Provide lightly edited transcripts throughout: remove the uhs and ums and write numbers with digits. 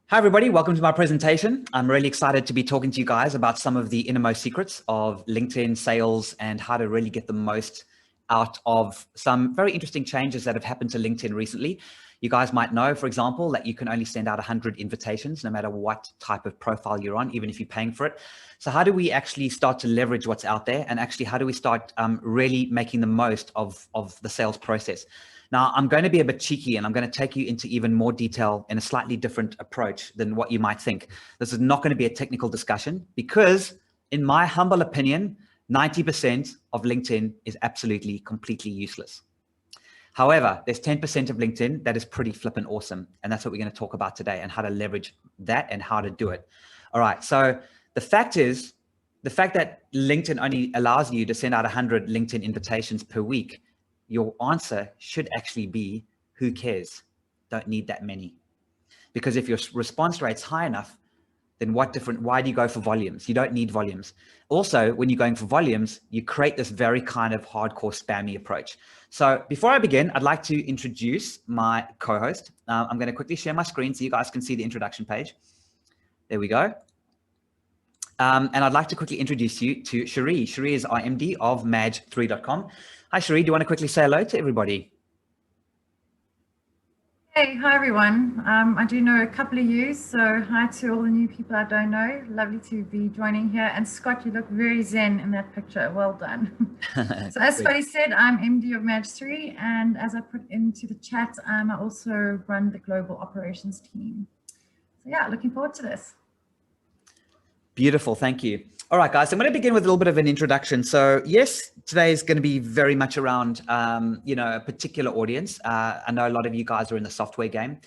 Hi, everybody. Welcome to my presentation. I'm really excited to be talking to you guys about some of the innermost secrets of LinkedIn sales and how to really get the most out of some very interesting changes that have happened to LinkedIn recently. You guys might know, for example, that you can only send out 100 invitations, no matter what type of profile you're on, even if you're paying for it. So how do we actually start to leverage what's out there? And actually, how do we start really making the most of the sales process? Now, I'm going to be a bit cheeky and I'm going to take you into even more detail in a slightly different approach than what you might think. This is not going to be a technical discussion because, in my humble opinion, 90% of LinkedIn is absolutely, completely useless. However, there's 10% of LinkedIn that is pretty flippin' awesome. And that's what we're going to talk about today and how to leverage that and how to do it. All right. So the fact that LinkedIn only allows you to send out 100 LinkedIn invitations per week, your answer should actually be, who cares? Don't need that many. Because if your response rate's high enough, then why do you go for volumes? You don't need volumes. Also, when you're going for volumes, you create this very kind of hardcore spammy approach. So before I begin, I'd like to introduce my co-host. I'm going to quickly share my screen so you guys can see the introduction page. There we go. And I'd like to quickly introduce you to Cherie. Cherie is our MD of Maj3.com. Hi, Cherie. Do you want to quickly say hello to everybody? Hey, hi everyone. I do know a couple of you, so hi to all the new people I don't know. Lovely to be joining here. And Scott, you look very zen in that picture. Well done. So as Scotty said, I'm MD of Maj3, and as I put into the chat, I also run the global operations team. So yeah, looking forward to this. Beautiful, thank you. All right, guys, I'm going to begin with a little bit of an introduction. So yes, today is going to be very much around, a particular audience. I know a lot of you guys are in the software game,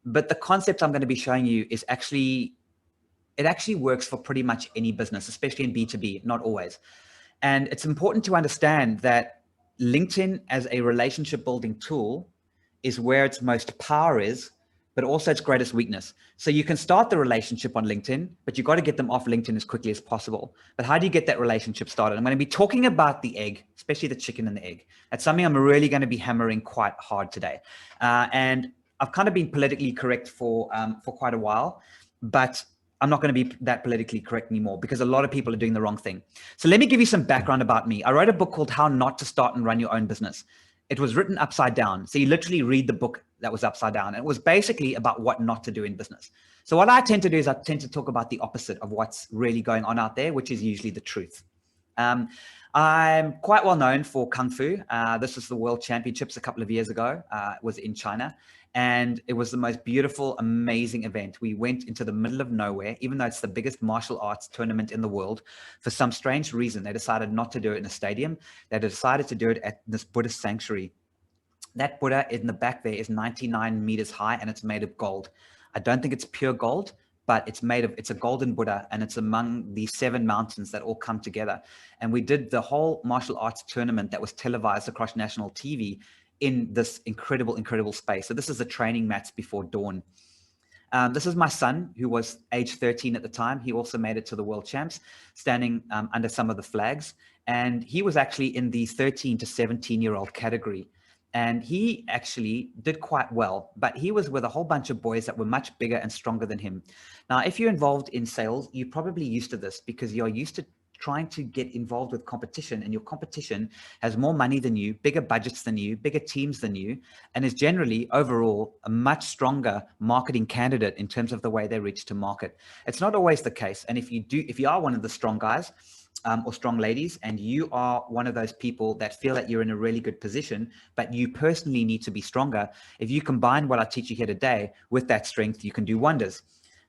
but the concept I'm going to be showing you is it actually works for pretty much any business, especially in B2B, not always. And it's important to understand that LinkedIn as a relationship building tool is where its most power is, but also its greatest weakness. So you can start the relationship on LinkedIn, but you've got to get them off LinkedIn as quickly as possible. But how do you get that relationship started? I'm going to be talking about the egg, especially the chicken and the egg. That's something I'm really going to be hammering quite hard today. And I've kind of been politically correct for quite a while, but I'm not going to be that politically correct anymore because a lot of people are doing the wrong thing. So let me give you some background about me. I wrote a book called How Not to Start and Run Your Own Business. It was written upside down. So you literally read the book that was upside down. And it was basically about what not to do in business. So what I tend to do is I tend to talk about the opposite of what's really going on out there, which is usually the truth. I'm quite well known for Kung Fu. This was the World Championships a couple of years ago. It was in China. And it was the most beautiful, amazing event. We went into the middle of nowhere, even though it's the biggest martial arts tournament in the world. For some strange reason, they decided not to do it in a stadium. They decided to do it at this Buddhist sanctuary. That Buddha in the back there is 99 meters high and it's made of gold. I don't think it's pure gold, but it's a golden Buddha, and it's among the 7 mountains that all come together. And we did the whole martial arts tournament that was televised across national TV in this incredible, incredible space. So this is the training mats before dawn. This is my son, who was age 13 at the time. He also made it to the world champs, standing under some of the flags. And he was actually in the 13 to 17-year-old category. And he actually did quite well, but he was with a whole bunch of boys that were much bigger and stronger than him. Now, if you're involved in sales, you're probably used to this because you're used to trying to get involved with competition, and your competition has more money than you, bigger budgets than you, bigger teams than you, and is generally overall a much stronger marketing candidate in terms of the way they reach to market. It's not always the case. And if you are one of the strong guys, or strong ladies, and you are one of those people that feel that you're in a really good position, but you personally need to be stronger, if you combine what I teach you here today with that strength, you can do wonders.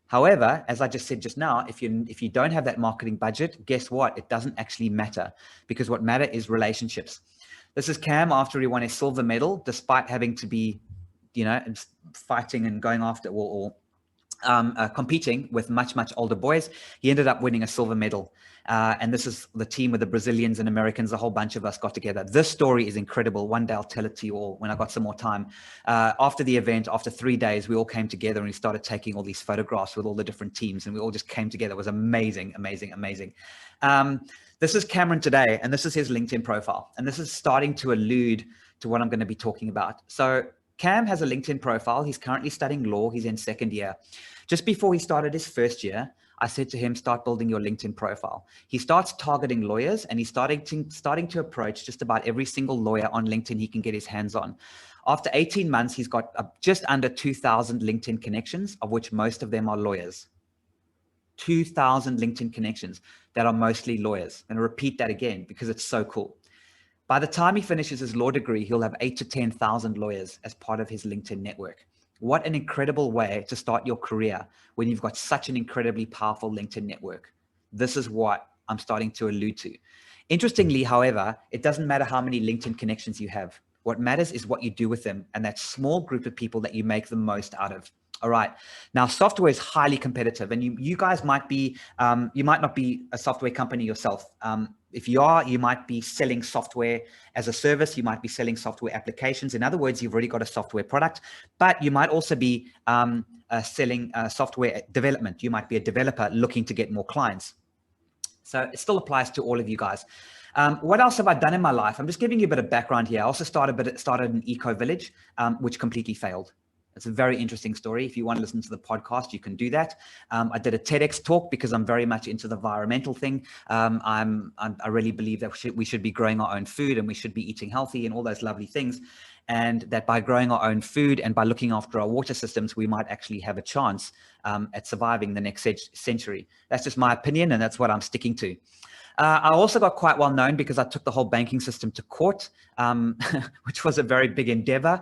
However, as I just said just now, if you don't have that marketing budget, guess what? It doesn't actually matter, because what matter is relationships. This is Cam after he won a silver medal, despite having to be, fighting and going after competing with much, much older boys. He ended up winning a silver medal. And this is the team with the Brazilians and Americans. A whole bunch of us got together. This story is incredible. One day I'll tell it to you all when I got some more time. After the event, after 3 days, we all came together and we started taking all these photographs with all the different teams, and we all just came together. It was amazing, amazing, amazing. This is Cameron today, and this is his LinkedIn profile. And this is starting to allude to what I'm going to be talking about. So Cam has a LinkedIn profile. He's currently studying law. He's in second year. Just before he started his first year, I said to him, start building your LinkedIn profile. He starts targeting lawyers, and he's starting to approach just about every single lawyer on LinkedIn he can get his hands on. After 18 months, he's got just under 2,000 LinkedIn connections, of which most of them are lawyers. 2,000 LinkedIn connections that are mostly lawyers. I'm going to repeat that again because it's so cool. By the time he finishes his law degree, he'll have 8,000 to 10,000 lawyers as part of his LinkedIn network. What an incredible way to start your career when you've got such an incredibly powerful LinkedIn network. This is what I'm starting to allude to. Interestingly, however, it doesn't matter how many LinkedIn connections you have. What matters is what you do with them and that small group of people that you make the most out of. All right. Now, software is highly competitive, and you guys might be, you might not be a software company yourself. If you are, you might be selling software as a service. You might be selling software applications. In other words, you've already got a software product, but you might also be selling software development. You might be a developer looking to get more clients. So it still applies to all of you guys. What else have I done in my life? I'm just giving you a bit of background here. I also started an eco village, which completely failed. It's a very interesting story. If you want to listen to the podcast, you can do that. I did a TEDx talk because I'm very much into the environmental thing. I really believe that we should be growing our own food, and we should be eating healthy and all those lovely things. And that by growing our own food and by looking after our water systems, we might actually have a chance at surviving the next century. That's just my opinion, and that's what I'm sticking to. I also got quite well known because I took the whole banking system to court, which was a very big endeavor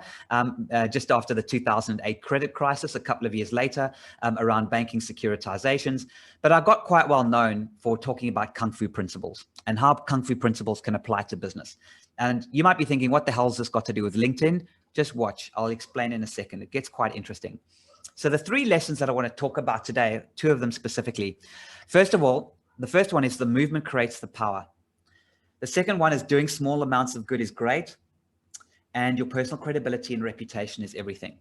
just after the 2008 credit crisis, a couple of years later, around banking securitizations. But I got quite well known for talking about Kung Fu principles and how Kung Fu principles can apply to business. And you might be thinking, what the hell has this got to do with LinkedIn? Just watch. I'll explain in a second. It gets quite interesting. So the 3 lessons that I want to talk about today, 2 of them specifically. First of all, the first one is the movement creates the power. The second one is doing small amounts of good is great. And your personal credibility and reputation is everything.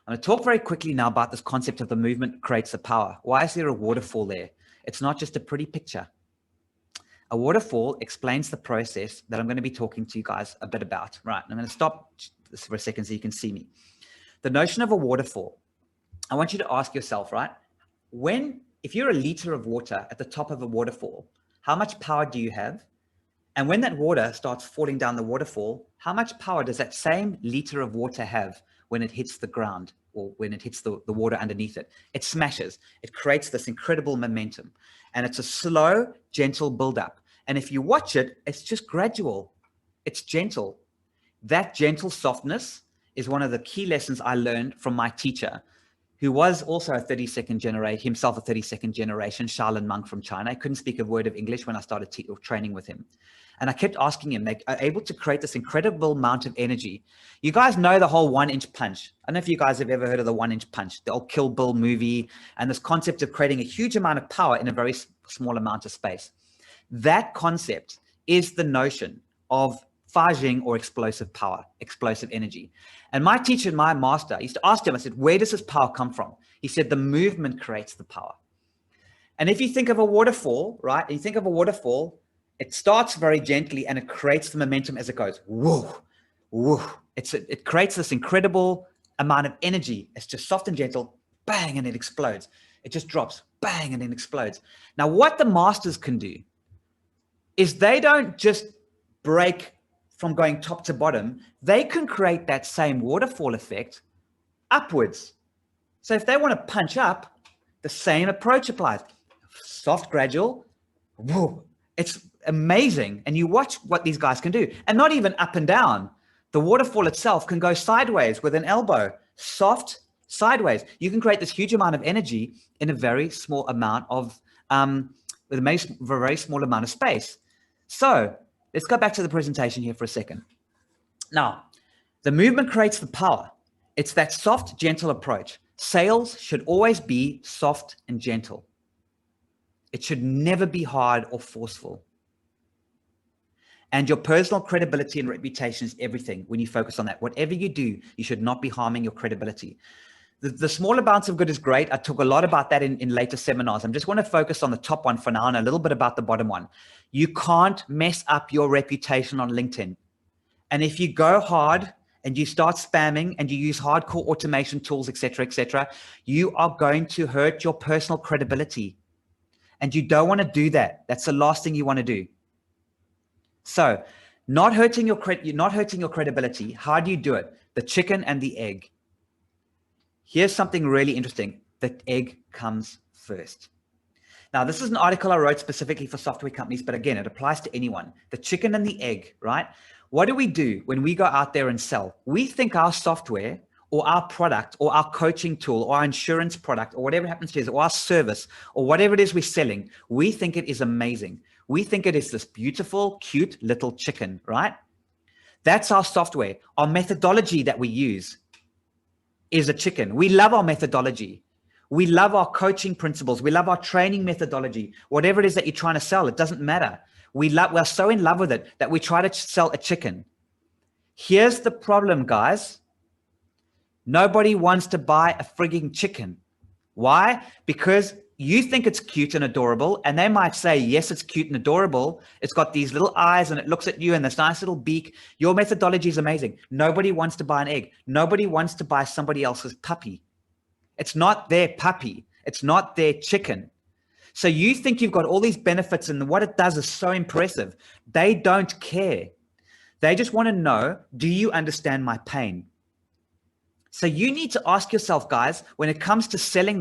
I'm going to talk very quickly now about this concept of the movement creates the power. Why is there a waterfall there? It's not just a pretty picture. A waterfall explains the process that I'm going to be talking to you guys a bit about. Right, I'm going to stop this for a second so you can see me. The notion of a waterfall, I want you to ask yourself, right? If you're a liter of water at the top of a waterfall, how much power do you have? And when that water starts falling down the waterfall, how much power does that same liter of water have when it hits the ground or when it hits the water underneath it? It smashes. It creates this incredible momentum. And it's a slow, gentle buildup. And if you watch it, it's just gradual. It's gentle. That gentle softness is one of the key lessons I learned from my teacher, who was also a 32nd generation, Shaolin monk from China. I couldn't speak a word of English when I started training with him. And I kept asking him, they are able to create this incredible amount of energy. You guys know the whole 1-inch punch. I don't know if you guys have ever heard of the 1-inch punch, the old Kill Bill movie, and this concept of creating a huge amount of power in a very small amount of space. That concept is the notion of Fajing or explosive power, explosive energy. And my teacher and my master, I used to ask him, I said, where does this power come from? He said, the movement creates the power. And if you think of a waterfall, right? And you think of a waterfall, it starts very gently and it creates the momentum as it goes. Whoa, whoa. It creates this incredible amount of energy. It's just soft and gentle, bang, and it explodes. It just drops, bang, and it explodes. Now, what the masters can do is they don't just break from going top to bottom. They can create that same waterfall effect upwards. So if they want to punch up, the same approach applies. Soft, gradual, whoa, it's amazing. And you watch what these guys can do. And not even up and down. The waterfall itself can go sideways with an elbow, soft, sideways. You can create this huge amount of energy in a very small amount of, with a very small amount of space. So let's go back to the presentation here for a second. Now, the movement creates the power. It's that soft, gentle approach. Sales should always be soft and gentle. It should never be hard or forceful. And your personal credibility and reputation is everything when you focus on that. Whatever you do, you should not be harming your credibility. The smaller amounts of good is great. I talk a lot about that in later seminars. I just want to focus on the top one for now and a little bit about the bottom one. You can't mess up your reputation on LinkedIn. And if you go hard and you start spamming and you use hardcore automation tools, etc., you are going to hurt your personal credibility. And you don't want to do that. That's the last thing you want to do. So not hurting your credibility. How do you do it? The chicken and the egg. Here's something really interesting. The egg comes first. Now, this is an article I wrote specifically for software companies, but again, it applies to anyone. The chicken and the egg, right? What do we do when we go out there and sell? We think our software or our product or our coaching tool or our insurance product or whatever it happens to be, or our service or whatever it is we're selling, we think it is amazing. We think it is this beautiful, cute little chicken, right? That's our software. Our methodology that we use is a chicken. We love our methodology. We love our coaching principles. We love our training methodology. Whatever it is that you're trying to sell, it doesn't matter. We're so in love with it that we try to sell a chicken. Here's the problem, guys. Nobody wants to buy a frigging chicken. Why? Because you think it's cute and adorable, and they might say, yes, it's cute and adorable. It's got these little eyes and it looks at you and this nice little beak. Your methodology is amazing. Nobody wants to buy an egg. Nobody wants to buy somebody else's puppy. It's not their puppy. It's not their chicken. So you think you've got all these benefits and what it does is so impressive. They don't care. They just want to know, do you understand my pain? So you need to ask yourself, guys, when it comes to selling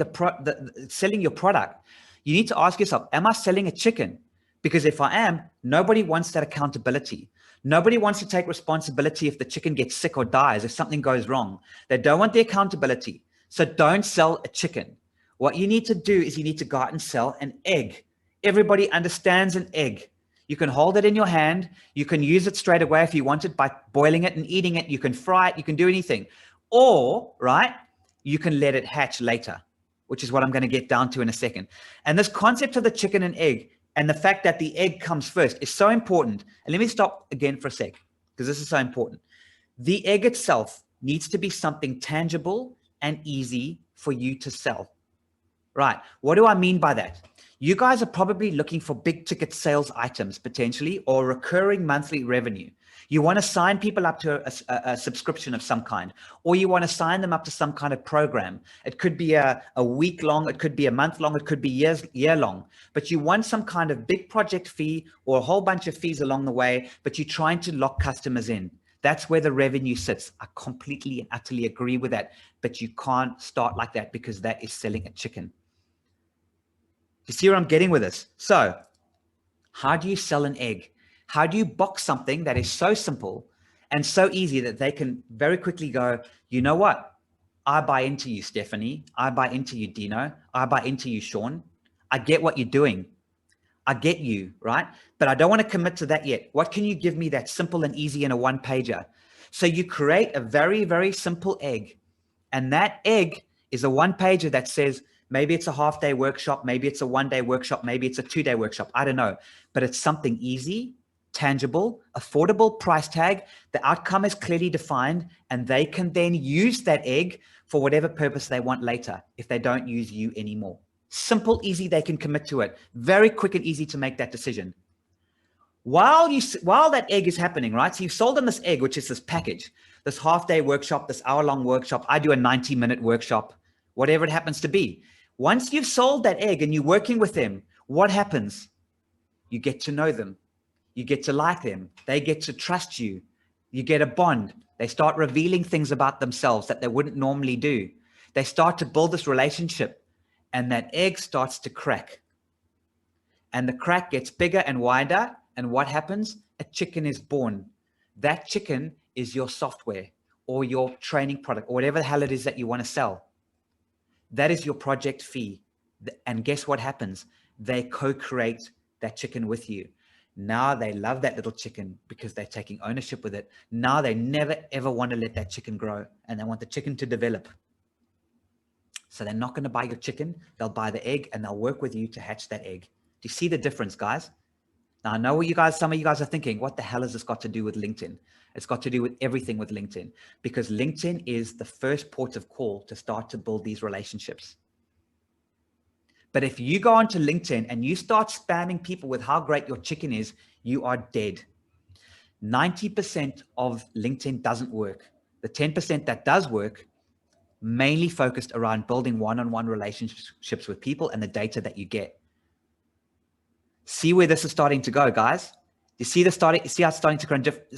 selling your product, you need to ask yourself, am I selling a chicken? Because if I am, nobody wants that accountability. Nobody wants to take responsibility if the chicken gets sick or dies, if something goes wrong. They don't want the accountability. So don't sell a chicken. What you need to do is you need to go out and sell an egg. Everybody understands an egg. You can hold it in your hand. You can use it straight away if you want it by boiling it and eating it. You can fry it. You can do anything. Or, right, you can let it hatch later, which is what I'm going to get down to in a second. And this concept of the chicken and egg and the fact that the egg comes first is so important. And let me stop again for a sec, because this is so important. The egg itself needs to be something tangible and easy for you to sell. Right. What do I mean by that? You guys are probably looking for big ticket sales items potentially, or recurring monthly revenue. You want to sign people up to a subscription of some kind, or you want to sign them up to some kind of program. It could be a week long, it could be a month long, it could be year long, but you want some kind of big project fee or a whole bunch of fees along the way, but you're trying to lock customers in. That's where the revenue sits. I completely and utterly agree with that, but you can't start like that because that is selling a chicken. You see where I'm getting with this? So how do you sell an egg? How do you box something that is so simple and so easy that they can very quickly go, you know what? I buy into you, Stephanie. I buy into you, Dino. I buy into you, Sean. I get what you're doing. I get you, right? But I don't want to commit to that yet. What can you give me that's simple and easy in a one-pager? So you create a very, very simple egg. And that egg is a one-pager that says, maybe it's a half-day workshop, maybe it's a one-day workshop, maybe it's a two-day workshop. I don't know. But it's something easy, tangible, affordable price tag. The outcome is clearly defined, and they can then use that egg for whatever purpose they want later if they don't use you anymore. Simple, easy, they can commit to it. Very quick and easy to make that decision. While that egg is happening, right? So you've sold them this egg, which is this package, this half-day workshop, this hour-long workshop. I do a 90-minute workshop, whatever it happens to be. Once you've sold that egg and you're working with them, what happens? You get to know them. You get to like them. They get to trust you. You get a bond. They start revealing things about themselves that they wouldn't normally do. They start to build this relationship, and that egg starts to crack. And the crack gets bigger and wider. And what happens? A chicken is born. That chicken is your software or your training product or whatever the hell it is that you want to sell. That is your project fee. And guess what happens? They co-create that chicken with you. Now they love that little chicken because they're taking ownership with it. Now they never, ever want to let that chicken grow, and they want the chicken to develop. So they're not going to buy your chicken. They'll buy the egg, and they'll work with you to hatch that egg. Do you see the difference, guys? Now I know what some of you guys are thinking, what the hell has this got to do with LinkedIn? It's got to do with everything with LinkedIn, because LinkedIn is the first port of call to start to build these relationships. But if you go onto LinkedIn and you start spamming people with how great your chicken is, you are dead. 90% of LinkedIn doesn't work. The 10% that does work, mainly focused around building one-on-one relationships with people and the data that you get. See where this is starting to go, guys. You see how it's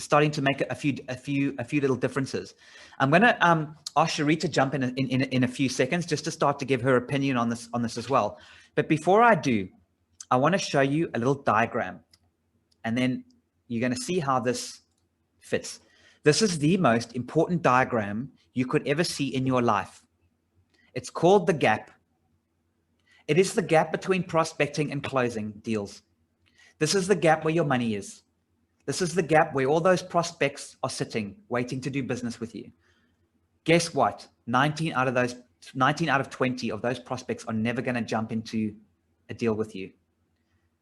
starting to make a few little differences. I'm going to ask Cherie to jump in a few seconds just to start to give her opinion on this as well. But before I do, I want to show you a little diagram, and then you're going to see how this fits. This is the most important diagram you could ever see in your life. It's called the gap. It is the gap between prospecting and closing deals. This is the gap where your money is. This is the gap where all those prospects are sitting, waiting to do business with you. Guess what? 19 out of 20 of those prospects are never going to jump into a deal with you.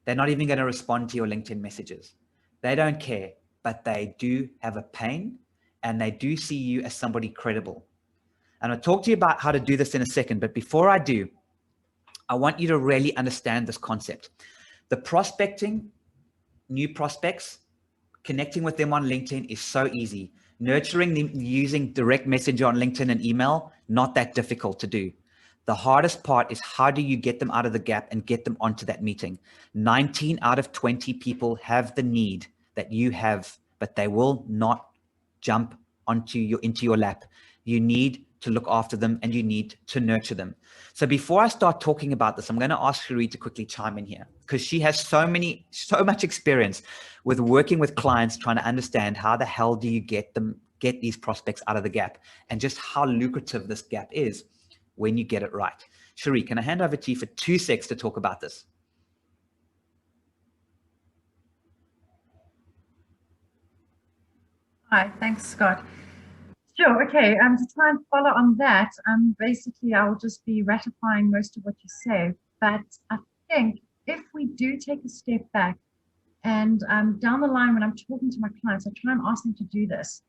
They're not even going to respond to your LinkedIn messages. They don't care, but they do have a pain, and they do see you as somebody credible. And I'll talk to you about how to do this in a second. But before I do, I want you to really understand this concept. The prospecting, new prospects, connecting with them on LinkedIn is so easy. Nurturing them using direct message on LinkedIn and email, not that difficult to do. The hardest part is how do you get them out of the gap and get them onto that meeting? 19 out of 20 people have the need that you have, but they will not jump into your lap. You need to look after them, and you need to nurture them. So before I start talking about this, I'm going to ask Cherie to quickly chime in here, because she has so much experience with working with clients, trying to understand how the hell do you get these prospects out of the gap, and just how lucrative this gap is when you get it right. Cherie, can I hand over to you for 2 seconds to talk about this? Hi, thanks, Scott. Sure. Okay. To try and follow on that, basically, I will just be ratifying most of what you say. But I think if we do take a step back and down the line, when I'm talking to my clients, I try and ask them to do this.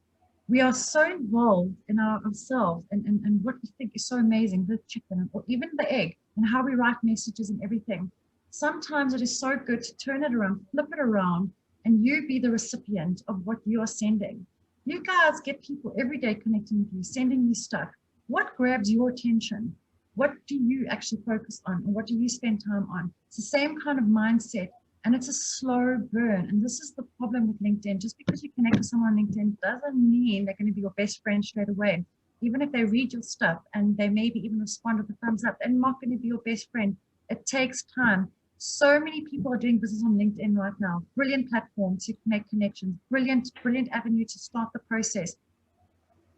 We are so involved in ourselves and what we think is so amazing, the chicken or even the egg, and how we write messages and everything. Sometimes it is so good to turn it around, flip it around, and you be the recipient of what you are sending. You guys get people every day connecting with you, sending you stuff. What grabs your attention? What do you actually focus on? And what do you spend time on? It's the same kind of mindset, and it's a slow burn. And this is the problem with LinkedIn. Just because you connect with someone on LinkedIn doesn't mean they're going to be your best friend straight away. Even if they read your stuff and they maybe even respond with a thumbs up, they're not going to be your best friend. It takes time. So many people are doing business on LinkedIn right now. Brilliant platform to make connections. Brilliant avenue to start the process.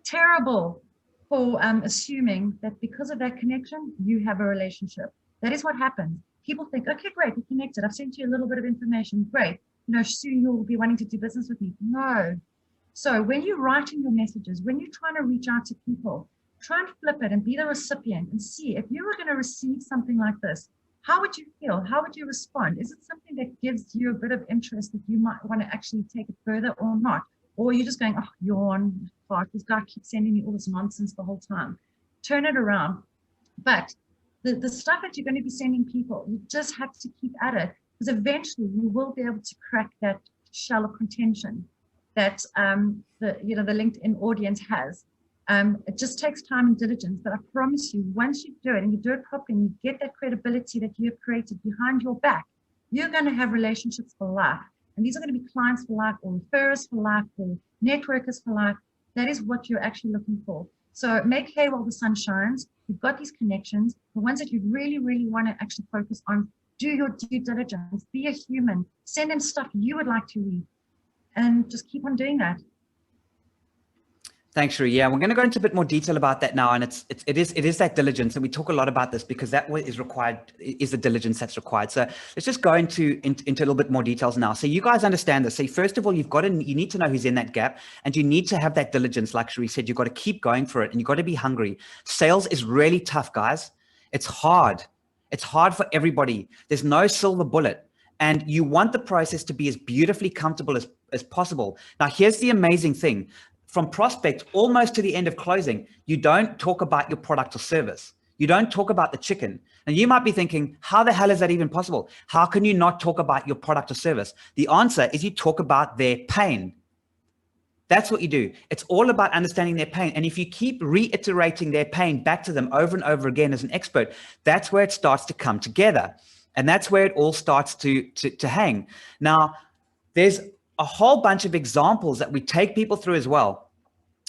Terrible for assuming that because of that connection, you have a relationship. That is what happens. People think, okay, great, we're connected. I've sent you a little bit of information. Great. Soon you'll be wanting to do business with me. No. So when you're writing your messages, when you're trying to reach out to people, try and flip it and be the recipient and see if you were going to receive something like this. How would you feel? How would you respond? Is it something that gives you a bit of interest that you might want to actually take it further or not? Or are you just going, oh, yawn, fuck, this guy keeps sending me all this nonsense the whole time. Turn it around. But the stuff that you're going to be sending people, you just have to keep at it, because eventually you will be able to crack that shell of contention that the LinkedIn audience has. It just takes time and diligence, but I promise you, once you do it and you do it properly and you get that credibility that you have created behind your back, you're going to have relationships for life. And these are going to be clients for life, or referrers for life, or networkers for life. That is what you're actually looking for. So make hay while the sun shines. You've got these connections. The ones that you really, really want to actually focus on, do your due diligence, be a human, send them stuff you would like to read, and just keep on doing that. Thanks, Cherie. Yeah, we're going to go into a bit more detail about that now, and it is that diligence, and we talk a lot about this because that is required, is the diligence that's required. So let's just go into a little bit more details now. So you guys understand this. So first of all, you need to know who's in that gap, and you need to have that diligence. Like Cherie said, you've got to keep going for it, and you've got to be hungry. Sales is really tough, guys. It's hard. It's hard for everybody. There's no silver bullet, and you want the process to be as beautifully comfortable as possible. Now, here's the amazing thing. From prospect almost to the end of closing, you don't talk about your product or service. You don't talk about the chicken. And you might be thinking, how the hell is that even possible? How can you not talk about your product or service? The answer is you talk about their pain. That's what you do. It's all about understanding their pain. And if you keep reiterating their pain back to them over and over again as an expert, that's where it starts to come together. And that's where it all starts to hang. Now, there's a whole bunch of examples that we take people through as well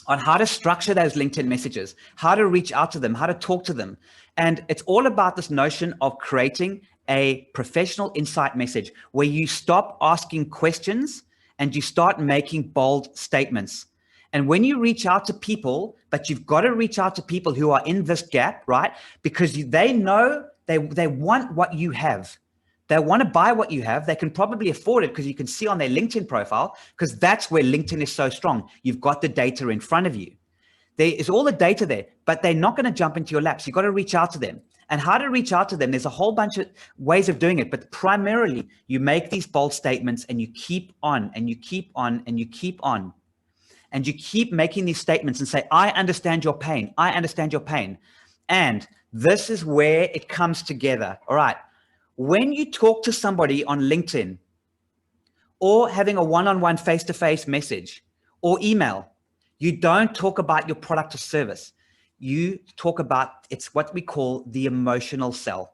on how to structure those LinkedIn messages, how to reach out to them, how to talk to them. And it's all about this notion of creating a professional insight message where you stop asking questions and you start making bold statements. And when you reach out to people, but you've got to reach out to people who are in this gap, right? Because they know they want what you have. They want to buy what you have. They can probably afford it because you can see on their LinkedIn profile, because that's where LinkedIn is so strong. You've got the data in front of you. There is all the data there, but they're not going to jump into your laps. You've got to reach out to them. And how to reach out to them, there's a whole bunch of ways of doing it, but primarily you make these bold statements and you keep on and you keep on and you keep on. And you keep making these statements and say, I understand your pain. I understand your pain. And this is where it comes together. All right. When you talk to somebody on LinkedIn or having a one-on-one face-to-face message or email, you don't talk about your product or service. You talk about, it's what we call the emotional sell.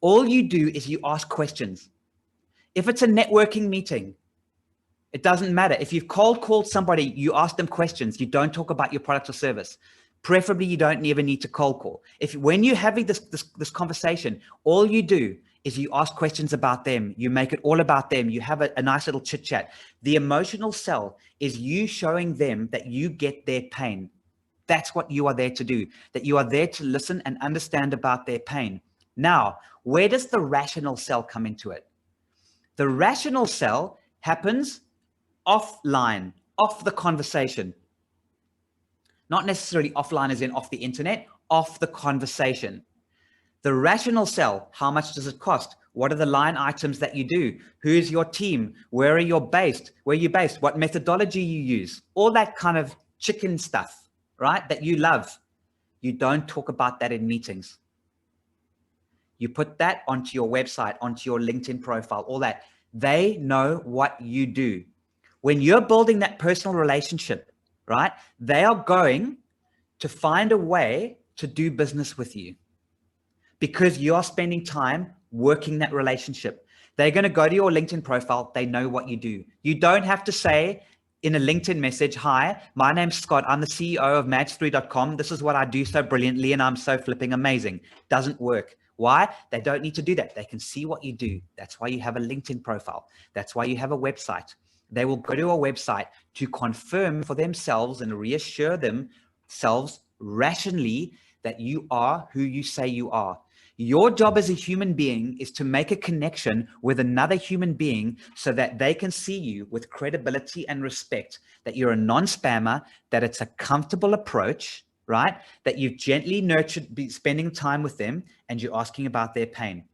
All you do is you ask questions. If it's a networking meeting, it doesn't matter. If you've cold called somebody, you ask them questions. You don't talk about your product or service. Preferably, you don't even need to cold call. When you're having this conversation, all you do is you ask questions about them. You make it all about them. You have a nice little chit chat. The emotional sell is you showing them that you get their pain. That's what you are there to do, that you are there to listen and understand about their pain. Now, where does the rational sell come into it? The rational sell happens offline, off the conversation. Not necessarily offline as in off the internet, off the conversation. The rational sell, how much does it cost? What are the line items that you do? Who's your team? Where are you based? Where are you based? What methodology you use? All that kind of chicken stuff, right? That you love. You don't talk about that in meetings. You put that onto your website, onto your LinkedIn profile, all that. They know what you do. When you're building that personal relationship, right? They are going to find a way to do business with you because you are spending time working that relationship. They're going to go to your LinkedIn profile. They know what you do. You don't have to say in a LinkedIn message, hi, my name's Scott. I'm the CEO of match3.com. This is what I do so brilliantly and I'm so flipping amazing. Doesn't work. Why? They don't need to do that. They can see what you do. That's why you have a LinkedIn profile. That's why you have a website. They will go to a website to confirm for themselves and reassure themselves rationally that you are who you say you are. Your job as a human being is to make a connection with another human being so that they can see you with credibility and respect, that you're a non-spammer, that it's a comfortable approach, right? That you've gently nurtured, spending time with them and you're asking about their pain.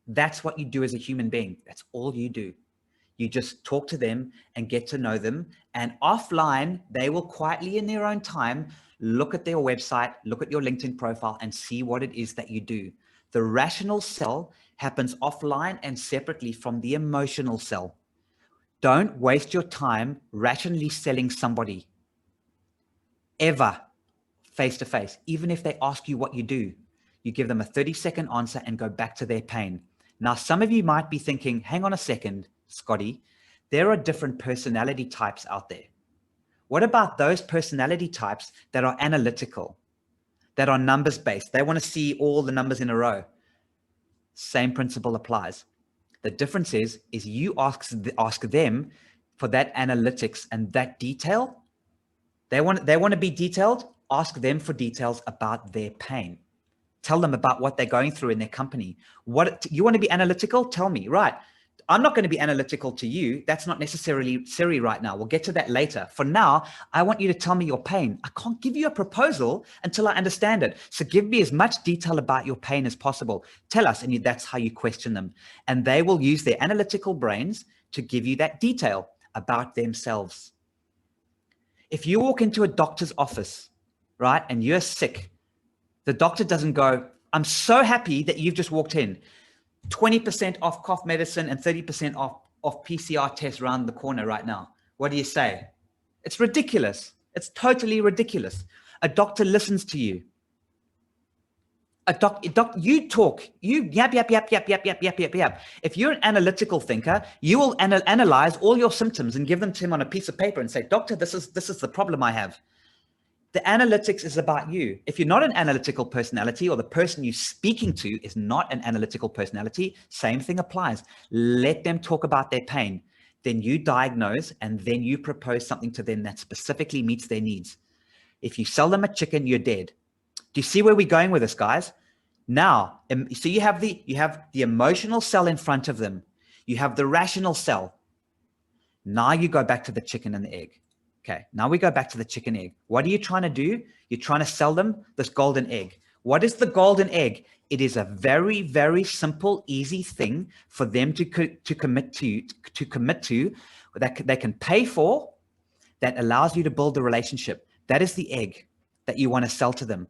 That's what you do as a human being. That's all you do. You just talk to them and get to know them. And offline, they will quietly in their own time, look at their website, look at your LinkedIn profile and see what it is that you do. The rational sell happens offline and separately from the emotional sell. Don't waste your time rationally selling somebody ever face to face. Even if they ask you what you do, you give them a 30-second answer and go back to their pain. Now, some of you might be thinking, hang on a second, Scotty, there are different personality types out there. What about those personality types that are analytical, that are numbers based? They want to see all the numbers in a row. Same principle applies. The difference is you ask them for that analytics and that detail. They want to be detailed. Ask them for details about their pain. Tell them about what they're going through in their company. What you want to be analytical? Tell me, right? I'm not going to be analytical to you. That's not necessarily Siri right now. We'll get to that later. For now, I want you to tell me your pain. I can't give you a proposal until I understand it. So give me as much detail about your pain as possible. Tell us, and that's how you question them. And they will use their analytical brains to give you that detail about themselves. If you walk into a doctor's office, right, and you're sick, the doctor doesn't go, I'm so happy that you've just walked in. 20% off cough medicine and 30% off PCR tests around the corner right now. What do you say? It's ridiculous. It's totally ridiculous. A doctor listens to you. You talk, you yap. If you're an analytical thinker, you will analyze all your symptoms and give them to him on a piece of paper and say, doctor, this is the problem I have. The analytics is about you. If you're not an analytical personality, or the person you're speaking to is not an analytical personality, same thing applies. Let them talk about their pain. Then you diagnose, and then you propose something to them that specifically meets their needs. If you sell them a chicken, you're dead. Do you see where we're going with this, guys? Now, so you have the emotional cell in front of them. You have the rational cell. Now you go back to the chicken and the egg. Okay, now we go back to the chicken egg. What are you trying to do? You're trying to sell them this golden egg. What is the golden egg? It is a very, very simple, easy thing for them to commit to, that they can pay for, that allows you to build the relationship. That is the egg that you want to sell to them.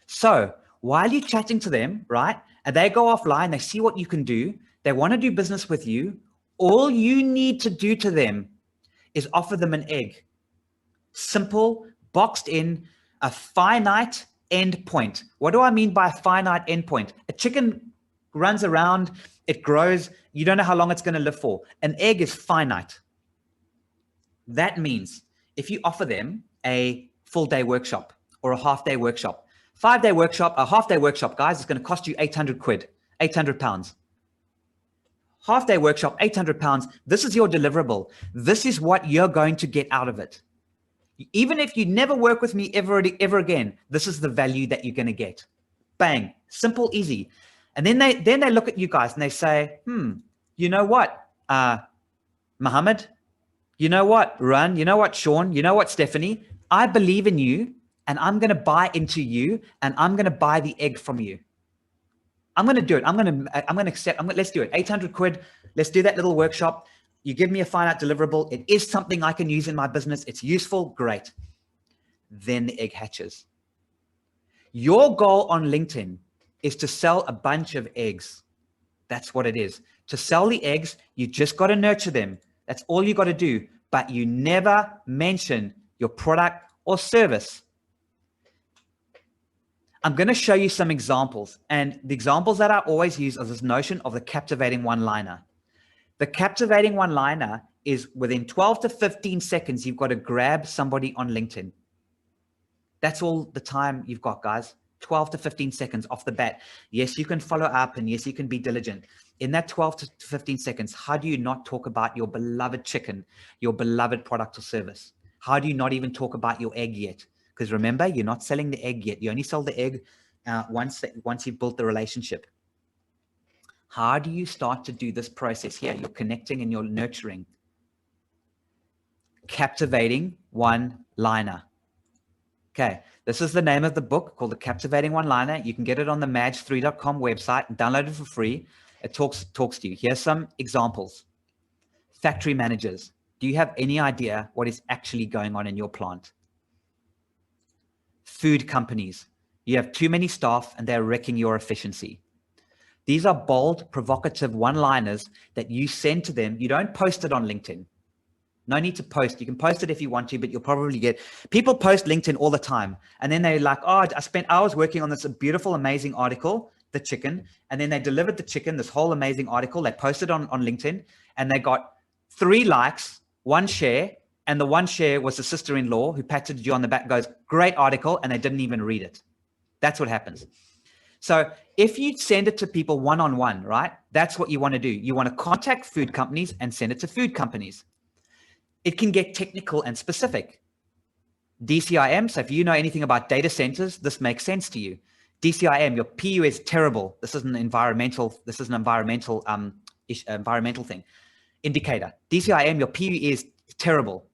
So while you're chatting to them, right, and they go offline, they see what you can do, they want to do business with you, all you need to do to them is offer them an egg. Simple, boxed in, a finite end point. What do I mean by a finite end point? A chicken runs around, it grows, you don't know how long it's going to live for. An egg is finite. That means if you offer them a full day workshop or a half day workshop, 5-day workshop, a half day workshop, guys, it's going to cost you 800 quid, 800 pounds. Half day workshop, 800 pounds. This is your deliverable. This is what you're going to get out of it. Even if you never work with me ever again, this is the value that you're going to get. Bang, simple, easy. And then they look at you guys and they say, you know what, Muhammad, you know what, Run, you know what, Sean, you know what, Stephanie, I believe in you and I'm going to buy into you and I'm going to buy the egg from you. I'm going to do it. I'm going to accept. Let's do it. 800 quid. Let's do that little workshop. You give me a finite deliverable. It is something I can use in my business. It's useful. Great. Then the egg hatches. Your goal on LinkedIn is to sell a bunch of eggs. That's what it is. To sell the eggs, you just got to nurture them. That's all you got to do. But you never mention your product or service. I'm going to show you some examples. And the examples that I always use is this notion of the captivating one-liner. The captivating one-liner is within 12 to 15 seconds, you've got to grab somebody on LinkedIn. That's all the time you've got, guys. 12 to 15 seconds off the bat. Yes, you can follow up and yes, you can be diligent. In that 12 to 15 seconds, how do you not talk about your beloved chicken, your beloved product or service? How do you not even talk about your egg yet? Because remember, you're not selling the egg yet. You only sell the egg once you've built the relationship. How do you start to do this process here? You're connecting and you're nurturing. Captivating one-liner. Okay, this is the name of the book called The Captivating One-Liner. You can get it on the madge3.com website and download it for free. It talks to you. Here's some examples. Factory managers. Do you have any idea what is actually going on in your plant? Food companies. You have too many staff and they're wrecking your efficiency. These are bold, provocative one-liners that you send to them. You don't post it on LinkedIn. No need to post. You can post it if you want to, but you'll probably get people post LinkedIn all the time. And then they're like, oh, I spent hours working on this beautiful, amazing article, the chicken. And then they delivered the chicken, this whole amazing article. They posted on LinkedIn and they got 3 likes, 1 share. And the 1 share was the sister-in-law who patted you on the back, goes, great article. And they didn't even read it. That's what happens. So if you send it to people one-on-one, right? That's what you want to do. You want to contact food companies and send it to food companies. It can get technical and specific. DCIM, so if you know anything about data centers, this makes sense to you. DCIM, your PU is terrible. This is an environmental thing. Indicator. DCIM, your PU is terrible.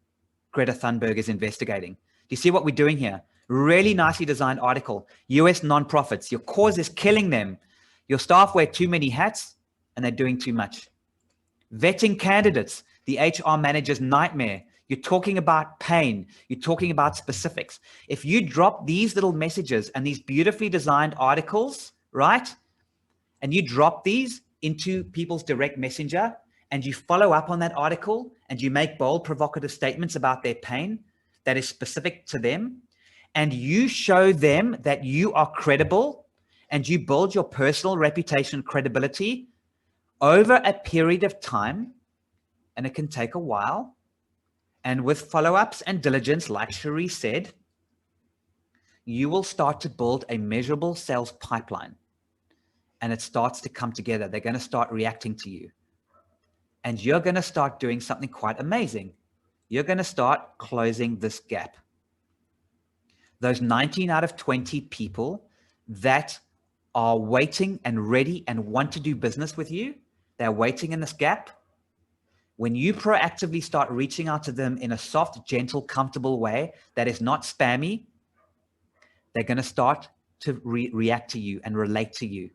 Greta Thunberg is investigating. Do you see what we're doing here? Really nicely designed article. US nonprofits, your cause is killing them. Your staff wear too many hats and they're doing too much. Vetting candidates, the HR manager's nightmare. You're talking about pain. You're talking about specifics. If you drop these little messages and these beautifully designed articles, right? And you drop these into people's direct messenger and you follow up on that article and you make bold, provocative statements about their pain that is specific to them, and you show them that you are credible and you build your personal reputation credibility over a period of time, and it can take a while, and with follow-ups and diligence, like Cherie said, you will start to build a measurable sales pipeline, and it starts to come together. They're going to start reacting to you, and you're going to start doing something quite amazing. You're going to start closing this gap. Those 19 out of 20 people that are waiting and ready and want to do business with you, they're waiting in this gap. When you proactively start reaching out to them in a soft, gentle, comfortable way that is not spammy, they're going to start to react to you and relate to you.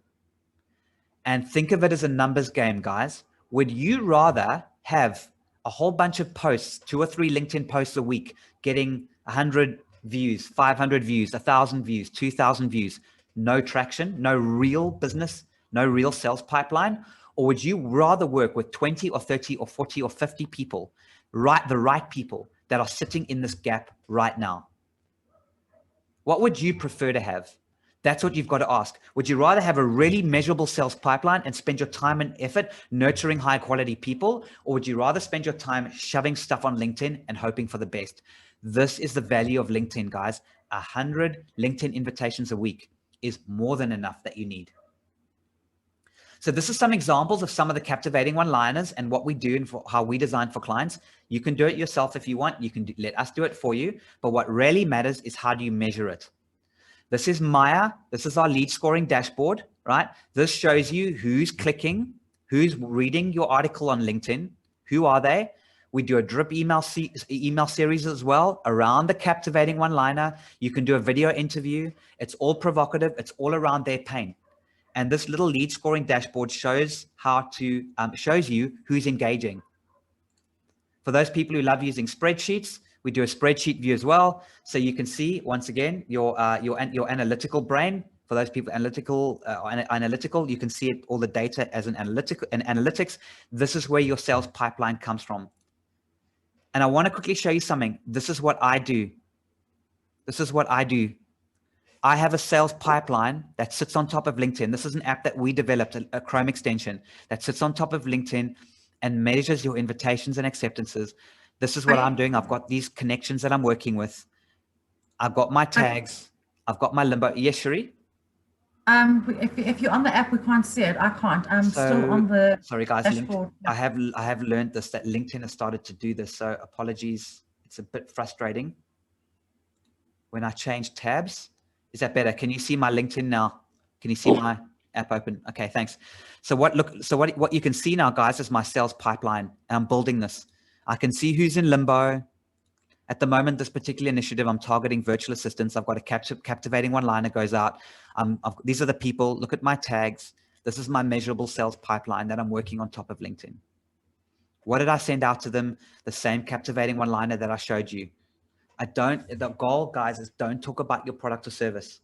And think of it as a numbers game, guys. Would you rather have a whole bunch of posts, 2 or 3 LinkedIn posts a week, getting 100 views, 500 views, 1,000 views, 2,000 views, no traction, no real business, no real sales pipeline? Or would you rather work with 20 or 30 or 40 or 50 people, the right people that are sitting in this gap right now? What would you prefer to have? That's what you've got to ask. Would you rather have a really measurable sales pipeline and spend your time and effort nurturing high quality people? Or would you rather spend your time shoving stuff on LinkedIn and hoping for the best? This is the value of LinkedIn, guys. 100 LinkedIn invitations a week is more than enough that you need. So this is some examples of some of the captivating one-liners and what we do and how we design for clients. You can do it yourself if you want. You can let us do it for you. But what really matters is how do you measure it? This is Maya. This is our lead scoring dashboard, right? This shows you who's clicking, who's reading your article on LinkedIn. Who are they? We do a drip email series as well around the captivating one-liner. You can do a video interview. It's all provocative. It's all around their pain. And this little lead scoring dashboard shows shows you who's engaging. For those people who love using spreadsheets, we do a spreadsheet view as well. So you can see, once again, your analytical brain. For those people analytical, you can see it, all the data as an analytics. This is where your sales pipeline comes from. And I want to quickly show you something. This is what I do. This is what I do. I have a sales pipeline that sits on top of LinkedIn. This is an app that we developed, a Chrome extension that sits on top of LinkedIn and measures your invitations and acceptances. This is what I'm doing. I've got these connections that I'm working with. I've got my tags. I've got my limbo. Yes, Cherie? If you're on the app, we can't see it. I can't. I'm still on the sorry, guys. dashboard. I have learned this, that LinkedIn has started to do this. So apologies. It's a bit frustrating. When I change tabs, is that better? Can you see my LinkedIn now? Can you see my app open? Okay, thanks. So what you can see now, guys, is my sales pipeline. I'm building this. I can see who's in limbo. At the moment, this particular initiative, I'm targeting virtual assistants. I've got a captivating one-liner goes out. These are the people. Look at my tags. This is my measurable sales pipeline that I'm working on top of LinkedIn. What did I send out to them? The same captivating one-liner that I showed you. The goal, guys, is don't talk about your product or service.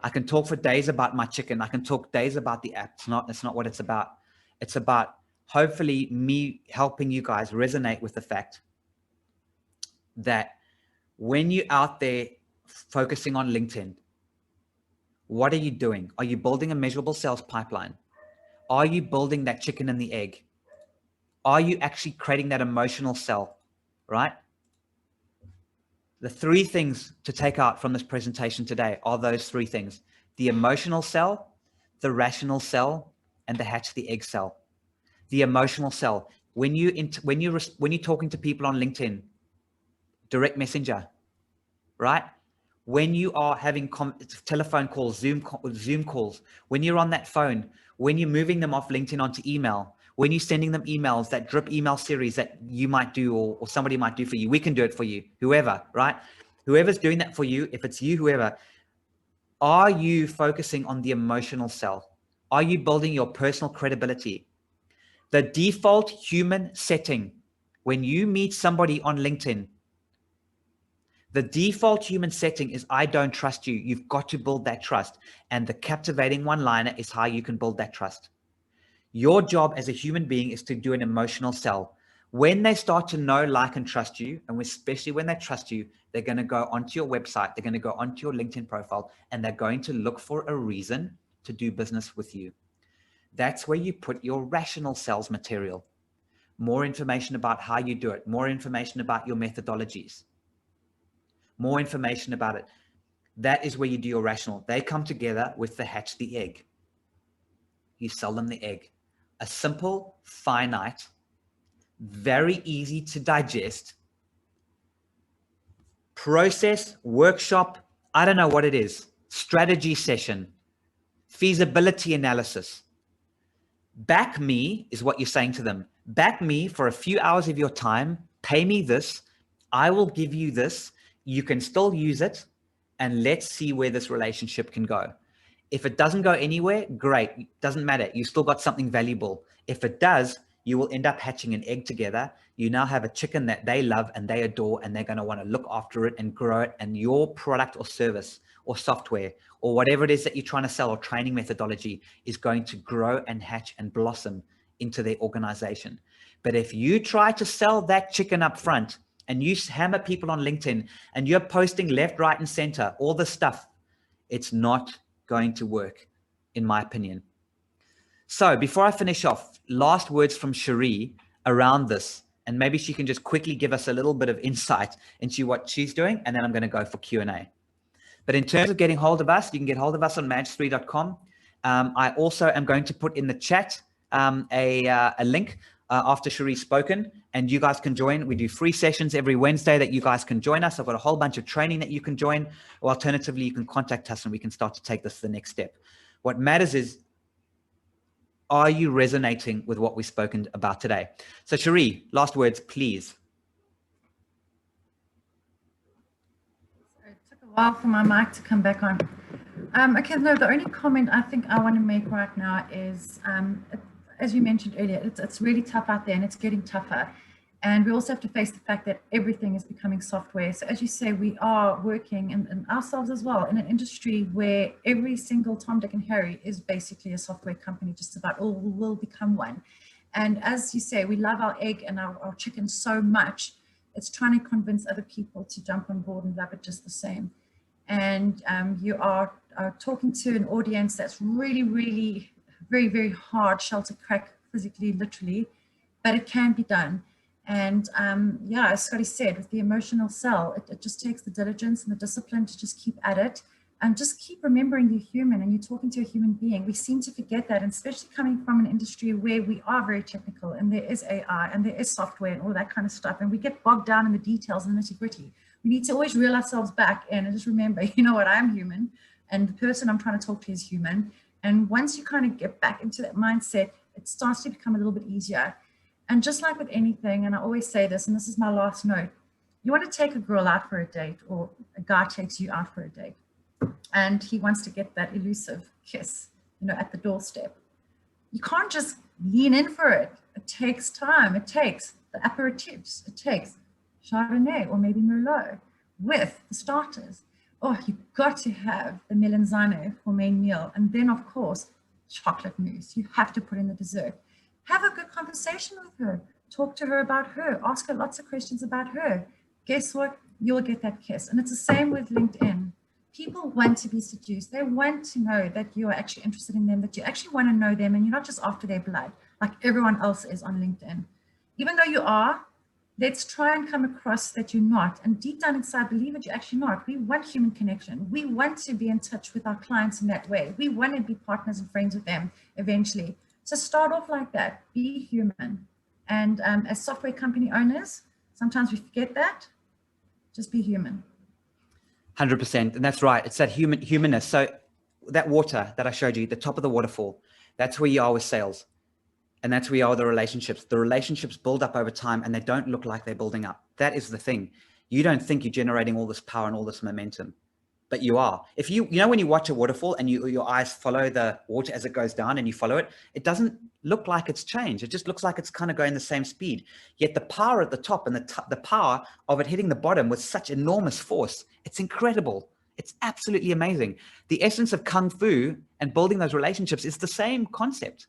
I can talk for days about my chicken. I can talk days about the app. It's not what it's about. It's about hopefully me helping you guys resonate with the fact that when you're out there focusing on LinkedIn, what are you doing? Are you building a measurable sales pipeline? Are you building that chicken and the egg? Are you actually creating that emotional sell, right? The 3 things to take out from this presentation today are those 3 things: the emotional sell, the rational sell, and the hatch the egg sell. The emotional sell. When you're talking to people on LinkedIn, direct messenger, right? When you are having telephone calls, Zoom calls, when you're on that phone, when you're moving them off LinkedIn onto email, when you're sending them emails, that drip email series that you might do or somebody might do for you, we can do it for you, whoever, right? Whoever's doing that for you, if it's you, whoever, are you focusing on the emotional sell? Are you building your personal credibility? The default human setting when you meet somebody on LinkedIn, the default human setting is I don't trust you. You've got to build that trust. And the captivating one-liner is how you can build that trust. Your job as a human being is to do an emotional sell. When they start to know, like, and trust you, and especially when they trust you, they're going to go onto your website, they're going to go onto your LinkedIn profile, and they're going to look for a reason to do business with you. That's where you put your rational sales material. More information about how you do it, more information about your methodologies, more information about it. That is where you do your rational. They come together with the hatch the egg. You sell them the egg. A simple, finite, very easy to digest process, workshop, I don't know what it is, strategy session, feasibility analysis. Back me is what you're saying to them. Back me for a few hours of your time, pay me this, I will give you this, you can still use it, and let's see where this relationship can go. If it doesn't go anywhere, great, doesn't matter, you still got something valuable. If it does, you will end up hatching an egg together. You now have a chicken that they love and they adore, and they're going to want to look after it and grow it, and your product or service or software or whatever it is that you're trying to sell or training methodology is going to grow and hatch and blossom into their organization. But if you try to sell that chicken up front and you hammer people on LinkedIn and you're posting left, right, and center, all this stuff, it's not going to work, in my opinion. So before I finish off, last words from Cherie around this, and maybe she can just quickly give us a little bit of insight into what she's doing, and then I'm going to go for Q&A. But in terms of getting hold of us, you can get hold of us on maj3.com. I also am going to put in the chat a link after Cherie's spoken, and you guys can join. We do free sessions every Wednesday that you guys can join us. I've got a whole bunch of training that you can join, or alternatively, you can contact us and we can start to take this to the next step. What matters is, are you resonating with what we've spoken about today? So Cherie, last words, please. It took a while for my mic to come back on. Okay, no, the only comment I think I want to make right now is, as you mentioned earlier, it's really tough out there and it's getting tougher. And we also have to face the fact that everything is becoming software. So as you say, we are working, and ourselves as well, in an industry where every single Tom, Dick, and Harry is basically a software company, just about all will become one. And as you say, we love our egg and our chicken so much, it's trying to convince other people to jump on board and love it just the same. And you are talking to an audience that's really, really very, very hard shell to crack, physically, literally, but it can be done. And yeah, as Scotty said, with the emotional sell, it just takes the diligence and the discipline to just keep at it and just keep remembering you're human and you're talking to a human being. We seem to forget that, and especially coming from an industry where we are very technical and there is AI and there is software and all that kind of stuff, and we get bogged down in the details and the nitty-gritty. We need to always reel ourselves back and just remember, you know what, I'm human and the person I'm trying to talk to is human. And once you kind of get back into that mindset, it starts to become a little bit easier. And just like with anything, and I always say this, and this is my last note, you want to take a girl out for a date, or a guy takes you out for a date, and he wants to get that elusive kiss, you know, at the doorstep. You can't just lean in for it. It takes time. It takes the aperitifs. It takes Chardonnay or maybe Merlot with the starters. Oh, you've got to have the melanzane for main meal. And then, of course, chocolate mousse. You have to put in the dessert. Have a good conversation with her. Talk to her about her. Ask her lots of questions about her. Guess what? You'll get that kiss. And it's the same with LinkedIn. People want to be seduced. They want to know that you are actually interested in them, that you actually want to know them, and you're not just after their blood like everyone else is on LinkedIn. Even though you are, let's try and come across that you're not. And deep down inside, believe it, you're actually not. We want human connection. We want to be in touch with our clients in that way. We want to be partners and friends with them eventually. So start off like that, be human. And as software company owners, sometimes we forget that, just be human. 100%, and that's right. It's that humanness. So that water that I showed you, the top of the waterfall, that's where you are with sales. And that's where you are with the relationships. The relationships build up over time and they don't look like they're building up. That is the thing. You don't think you're generating all this power and all this momentum, but you are. If you know, when you watch a waterfall and your eyes follow the water as it goes down and you follow it, it doesn't look like it's changed. It just looks like it's kind of going the same speed. Yet the power at the top and the power of it hitting the bottom with such enormous force, it's incredible. It's absolutely amazing. The essence of Kung Fu and building those relationships is the same concept.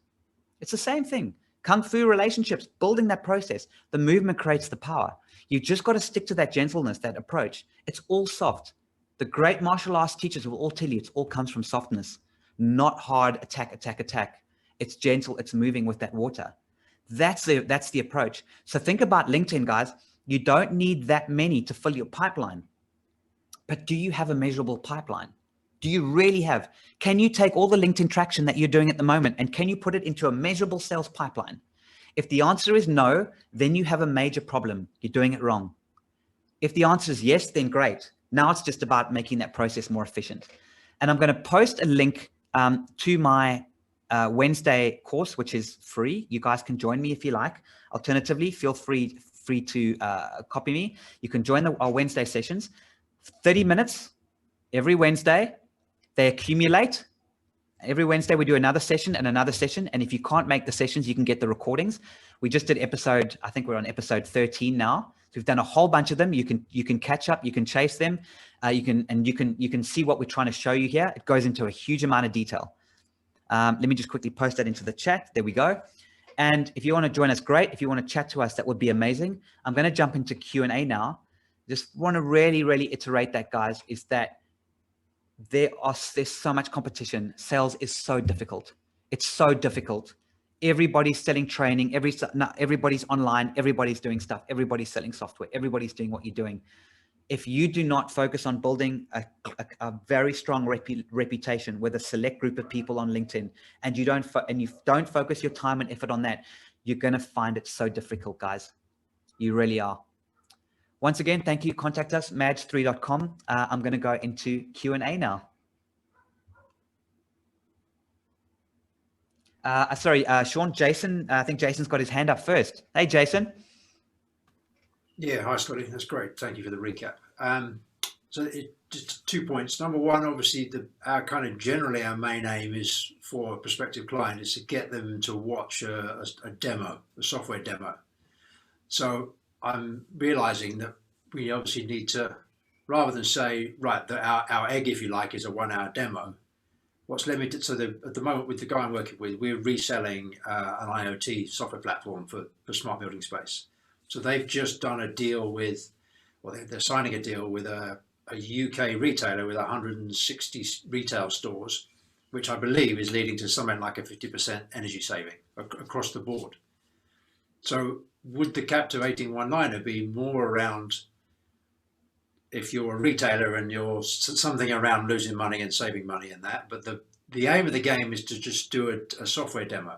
It's the same thing. Kung Fu relationships, building that process. The movement creates the power. You just got to stick to that gentleness, that approach. It's all soft. The great martial arts teachers will all tell you it all comes from softness, not hard attack, attack, attack. It's gentle. It's moving with that water. That's the approach. So think about LinkedIn, guys. You don't need that many to fill your pipeline. But do you have a measurable pipeline? Do you really have? Can you take all the LinkedIn traction that you're doing at the moment and can you put it into a measurable sales pipeline? If the answer is no, then you have a major problem. You're doing it wrong. If the answer is yes, then great. Now it's just about making that process more efficient. And I'm going to post a link to my Wednesday course, which is free. You guys can join me if you like. Alternatively, feel free to copy me. You can join our Wednesday sessions. 30 minutes every Wednesday. They accumulate. Every Wednesday we do another session and another session. And if you can't make the sessions, you can get the recordings. We just did I think we're on episode 13 now. So we've done a whole bunch of them. You can catch up, you can chase them. You can see what we're trying to show you here. It goes into a huge amount of detail. Let me just quickly post that into the chat. There we go. And if you want to join us, great. If you want to chat to us, that would be amazing. I'm going to jump into Q&A now. Just want to really, really iterate that, guys, is that there's so much competition. Sales is so difficult. It's so difficult. Everybody's selling training. Everybody's online. Everybody's doing stuff. Everybody's selling software. Everybody's doing what you're doing. If you do not focus on building a very strong reputation with a select group of people on LinkedIn, and you don't focus your time and effort on that, you're going to find it so difficult, guys. You really are. Once again, thank you. Contact us, madge3.com. I'm going to go into Q&A now. Sean, Jason, I think Jason's got his hand up first. Hey, Jason. Yeah, hi, Scotty. That's great. Thank you for the recap. Just 2 points. Number one, obviously, generally our main aim is for a prospective client is to get them to watch a demo, a software demo. So I'm realizing that we obviously need to, rather than say, right, that our egg, if you like, is a 1 hour demo. What's limited, at the moment with the guy I'm working with, we're reselling an IoT software platform for smart building space. So they've just done a deal with, they're signing a deal with a UK retailer with 160 retail stores, which I believe is leading to something like a 50% energy saving across the board. So would the Captivating Oneliner be more around, if you're a retailer and you're something around losing money and saving money and that, but the aim of the game is to just do a software demo.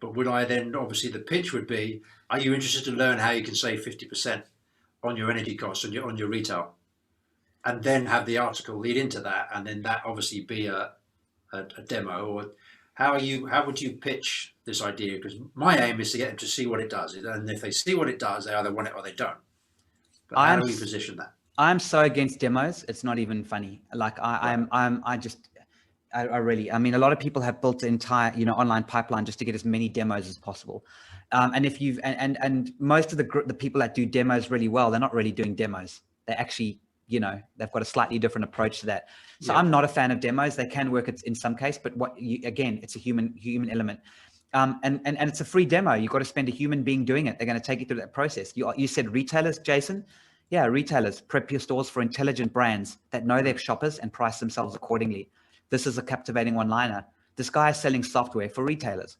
But would I then, obviously the pitch would be, are you interested to learn how you can save 50% on your energy costs on your retail? And then have the article lead into that, and then that obviously be a demo. Or how would you pitch this idea? Because my aim is to get them to see what it does, and if they see what it does, they either want it or they don't. But how do we position that? I'm so against demos. It's not even funny. Like I mean, a lot of people have built the entire, online pipeline just to get as many demos as possible. And if you've, and most of the people that do demos really well, they're not really doing demos. They actually, they've got a slightly different approach to that. So yeah. I'm not a fan of demos. They can work in some case, but again, it's a human element. And it's a free demo. You've got to spend a human being doing it. They're going to take you through that process. You said retailers, Jason. Yeah, retailers. Prep your stores for intelligent brands that know their shoppers and price themselves accordingly. This is a Captivating Oneliner. This guy is selling software for retailers.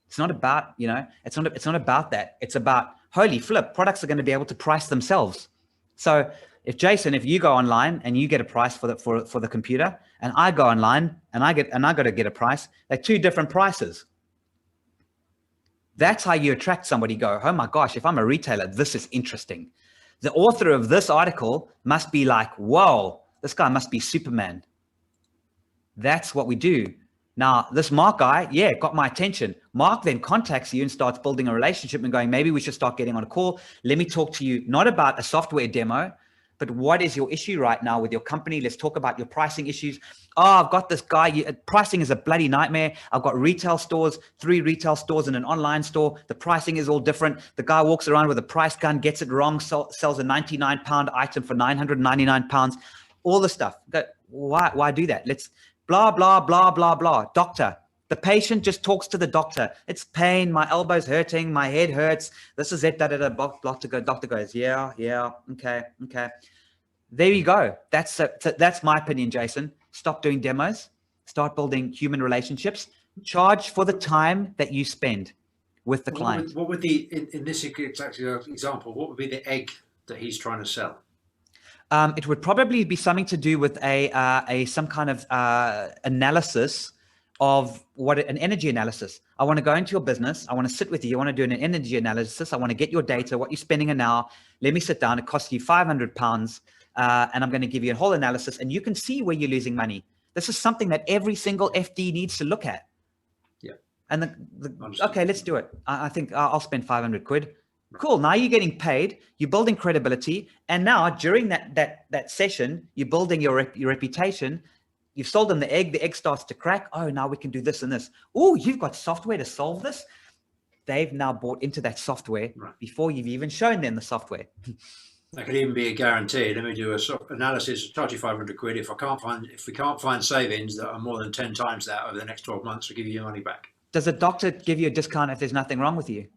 It's not about, it's not about that. It's about, holy flip, products are going to be able to price themselves. So if you go online and you get a price for the computer, and I go online and I got to get a price, they're two different prices. That's how you attract somebody. Go, oh my gosh, if I'm a retailer, this is interesting. The author of this article must be like, whoa, this guy must be Superman. That's what we do. Now, this Mark guy, got my attention. Mark then contacts you and starts building a relationship and going, maybe we should start getting on a call. Let me talk to you, not about a software demo, but what is your issue right now with your company? Let's talk about your pricing issues. Oh, I've got this guy. Pricing is a bloody nightmare. I've got retail stores, 3 retail stores and an online store. The pricing is all different. The guy walks around with a price gun, gets it wrong, sells a £99 item for £999. All the stuff. Why do that? Let's blah, blah, blah, blah, blah. Doctor, The patient just talks to the doctor. It's pain. My elbow's hurting. My head hurts. This is it. Doctor goes, yeah, okay. There you go. That's my opinion, Jason. Stop doing demos. Start building human relationships. Charge for the time that you spend with the client. What would the in this exact example? What would be the egg that he's trying to sell? It would probably be something to do with some kind of analysis of an energy analysis. I want to go into your business. I want to sit with you. I want to do an energy analysis. I want to get your data, what you're spending an hour. Let me sit down. It costs you £500, and I'm going to give you a whole analysis, and you can see where you're losing money. This is something that every single FD needs to look at. Yeah. And okay, let's do it. I think I'll spend 500 quid. Cool. Now you're getting paid. You're building credibility, and now during that session, you're building your reputation. You've sold them the egg. The egg starts to crack. Oh, now we can do this and this. Oh, you've got software to solve this. They've now bought into that software before you've even shown them the software. That could even be a guarantee. Let me do a analysis, charge you 500 quid. If we can't find savings that are more than 10 times that over the next 12 months, we'll give you your money back. Does a doctor give you a discount if there's nothing wrong with you?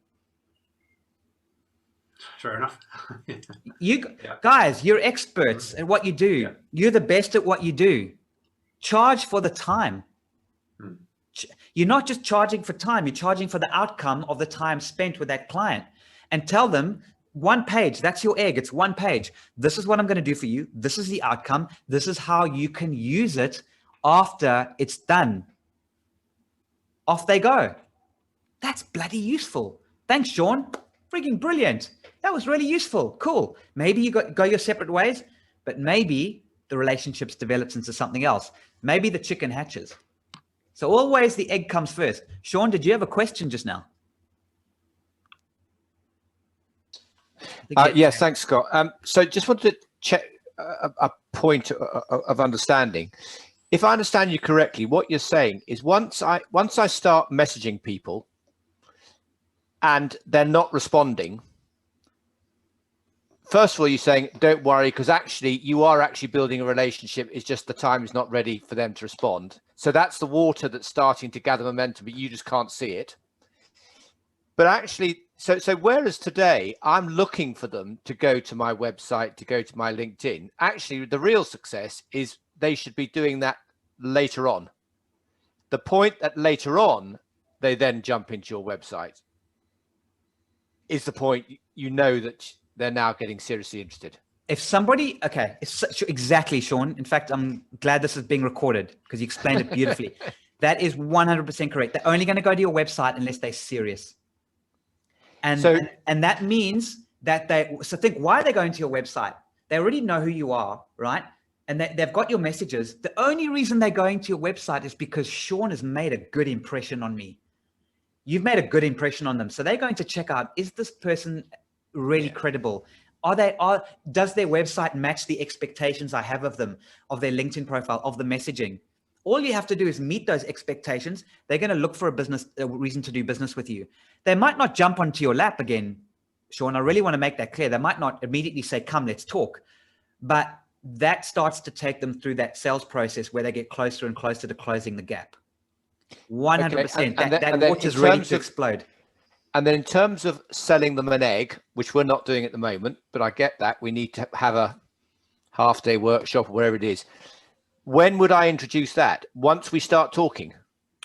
Fair enough. Guys, you're experts at what you do. Yeah. You're the best at what you do. Charge for the time. You're not just charging for time. You're charging for the outcome of the time spent with that client. And tell them, one page, that's your egg. It's one page. This is what I'm going to do for you. This is the outcome. This is how you can use it after it's done. Off they go. That's bloody useful. Thanks, Sean. Freaking brilliant. That was really useful. Cool. Maybe you go your separate ways, but maybe the relationships develops into something else. Maybe the chicken hatches. So always the egg comes first. Sean, did you have a question just now? Yes, thanks, Scott. So just wanted to check a point of understanding. If I understand you correctly, what you're saying is once I start messaging people and they're not responding, first of all, you're saying, don't worry, because actually you are actually building a relationship. It's just the time is not ready for them to respond. So that's the water that's starting to gather momentum, but you just can't see it. But actually, so whereas today I'm looking for them to go to my website, to go to my LinkedIn, actually the real success is they should be doing that later on. The point that later on, they then jump into your website is the point you know that they're now getting seriously interested. If somebody, okay, exactly, Sean. In fact, I'm glad this is being recorded because you explained it beautifully. That is 100% correct. They're only going to go to your website unless they're serious. And that means that think, why are they going to your website? They already know who you are, right? And they've got your messages. The only reason they're going to your website is because Sean has made a good impression on me. You've made a good impression on them. So they're going to check out, is this person really credible? Does their website match the expectations I have of them, of their LinkedIn profile, of the messaging? All you have to do is meet those expectations. They're going to look for a reason to do business with you. They might not jump onto your lap again, Sean. I really want to make that clear. They might not immediately say, come, let's talk. But that starts to take them through that sales process where they get closer and closer to closing the gap. 100%. Okay. That water's ready to explode. And then in terms of selling them an egg, which we're not doing at the moment, but I get that we need to have a half-day workshop or wherever it is. When would I introduce that? Once we start talking?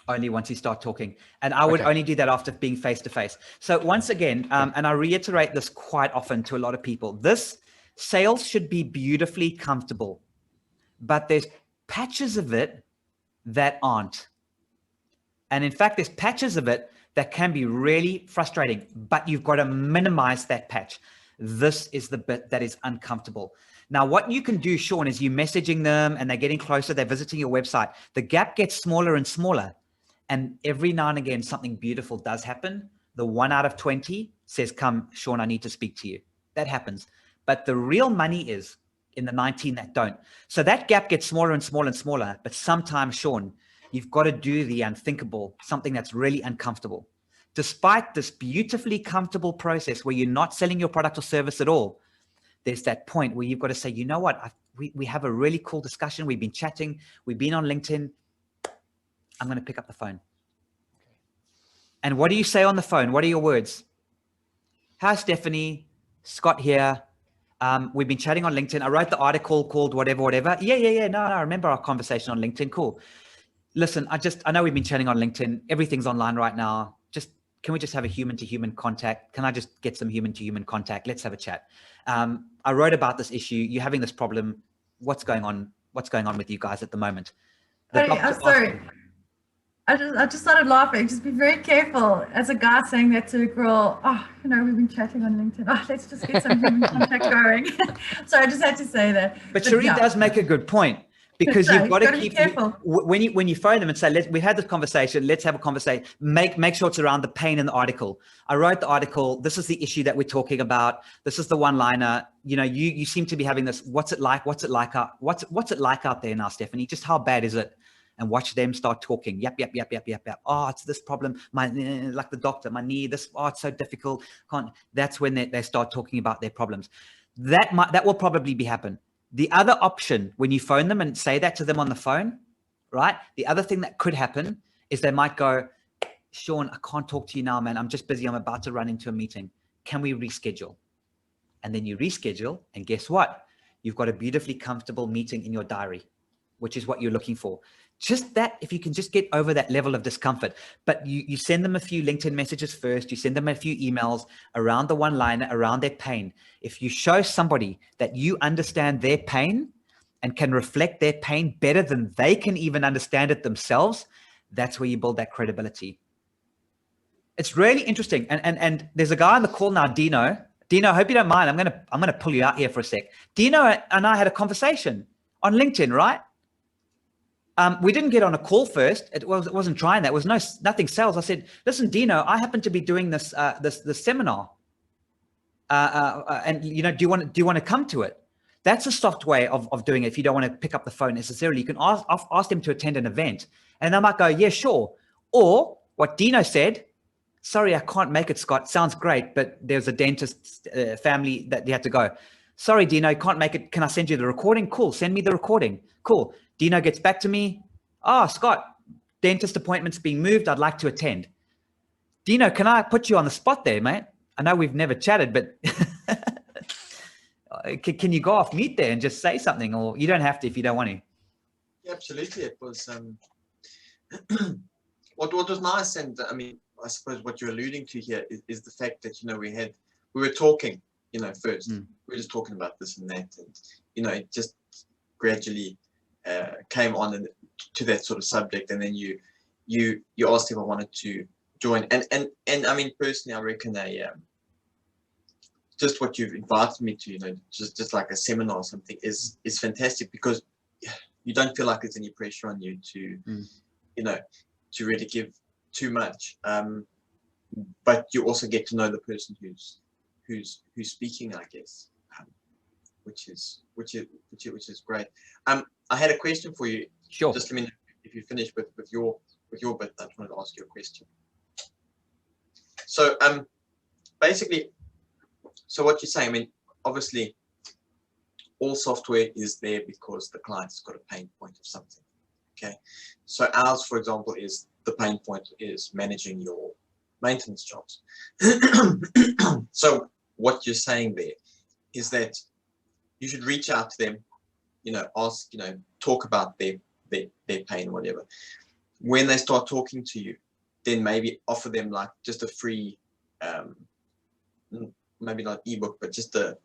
Only once you start talking. And I would only do that after being face-to-face. So once again, and I reiterate this quite often to a lot of people, this sales should be beautifully comfortable, but there's patches of it that aren't. And in fact, there's patches of it that can be really frustrating, but you've got to minimize that patch. This is the bit that is uncomfortable. Now, what you can do, Sean, is you messaging them and they're getting closer, they're visiting your website. The gap gets smaller and smaller. And every now and again, something beautiful does happen. The 1 out of 20 says, come, Sean, I need to speak to you. That happens. But the real money is in the 19 that don't. So that gap gets smaller and smaller and smaller. But sometimes, Sean, you've got to do the unthinkable, something that's really uncomfortable. Despite this beautifully comfortable process where you're not selling your product or service at all, there's that point where you've got to say, you know what, we have a really cool discussion. We've been chatting. We've been on LinkedIn. I'm going to pick up the phone. And what do you say on the phone? What are your words? Hi, Stephanie, Scott here. We've been chatting on LinkedIn. I wrote the article called whatever. Yeah. No, I remember our conversation on LinkedIn. Cool. Listen, I know we've been chatting on LinkedIn. Everything's online right now. Can we just have a human to human contact? Can I just get some human to human contact? Let's have a chat. I wrote about this issue. You're having this problem. What's going on? What's going on with you guys at the moment? Sorry. I just started laughing. Just be very careful as a guy saying that to a girl. Oh, we've been chatting on LinkedIn. Oh, let's just get some human contact going. So I just had to say that. But Cherie does make a good point, because you've got to keep careful. When you phone them and say, we had this conversation, let's have a conversation. Make sure it's around the pain in the article. I wrote the article. This is the issue that we're talking about. This is the one-liner. You seem to be having this. What's it like? What's it like out there now, Stephanie? Just how bad is it? And watch them start talking. Yep. Oh, it's this problem. Like the doctor, my knee, this, oh, it's so difficult. That's when they start talking about their problems. That will probably happen. The other option, when you phone them and say that to them on the phone, right? The other thing that could happen is they might go, Sean, I can't talk to you now, man. I'm just busy. I'm about to run into a meeting. Can we reschedule? And then you reschedule, and guess what? You've got a beautifully comfortable meeting in your diary, which is what you're looking for. Just that, if you can just get over that level of discomfort, but you send them a few LinkedIn messages first, you send them a few emails around the one-liner, around their pain. If you show somebody that you understand their pain and can reflect their pain better than they can even understand it themselves, that's where you build that credibility. It's really interesting. And there's a guy on the call now, Dino. Dino, I hope you don't mind. I'm gonna pull you out here for a sec. Dino and I had a conversation on LinkedIn, right? We didn't get on a call first. It wasn't trying that. It was nothing sales. I said, listen, Dino, I happen to be doing this seminar. And do you want to come to it? That's a soft way of doing it. If you don't want to pick up the phone necessarily, you can ask them to attend an event, and they might go, yeah, sure. Or what Dino said, sorry, I can't make it, Scott. Sounds great, but there's a dentist family that you have to go. Sorry, Dino, can't make it. Can I send you the recording? Cool. Send me the recording. Cool. Dino gets back to me. Oh, Scott, dentist appointment's being moved. I'd like to attend. Dino, can I put you on the spot there, mate? I know we've never chatted, but can you go off mute there and just say something? Or you don't have to if you don't want to. Yeah, absolutely. It was what was nice, and I mean, I suppose what you're alluding to here is the fact that we were talking, first. We were just talking about this and that, and it just gradually came on to that sort of subject, and then you asked if I wanted to join, and I mean, personally, I reckon just what you've invited me to, just like a seminar or something is fantastic, because you don't feel like there's any pressure on you to to really give too much, but you also get to know the person who's speaking, I guess, which is great. I had a question for you. Sure. Just let me know if you finish with your bit. I just wanted to ask you a question. So basically, what you're saying, I mean, obviously, all software is there because the client's got a pain point of something. Okay. So ours, for example, is the pain point is managing your maintenance jobs. So what you're saying there is that you should reach out to them, ask, talk about their pain, whatever. When they start talking to you, then maybe offer them like just a free, maybe not ebook, but just a